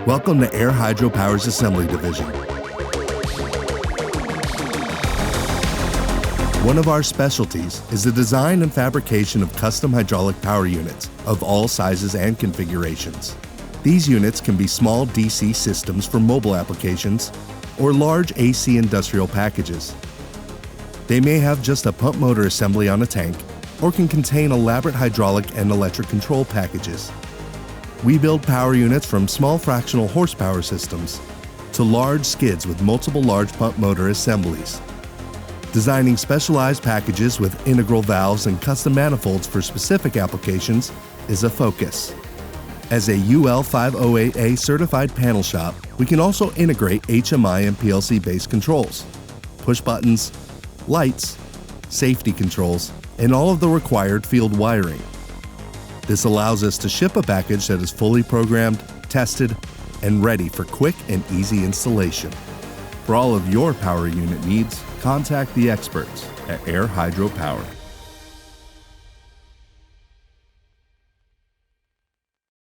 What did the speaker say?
Welcome to AHP Assembly Division. One of our specialties is the design and fabrication of custom hydraulic power units of all sizes and configurations. These units can be small DC systems for mobile applications or large AC industrial packages. They may have just a pump motor assembly on a tank or can contain elaborate hydraulic and electric control packages. We build power units from small fractional horsepower systems to large skids with multiple large pump motor assemblies. Designing specialized packages with integral valves and custom manifolds for specific applications is a focus. As a UL 508A certified panel shop, we can also integrate HMI and PLC-based controls, push buttons, lights, safety controls, and all of the required field wiring. This allows us to ship a package that is fully programmed, tested, and ready for quick and easy installation. For all of your power unit needs, contact the experts at Air Hydro Power.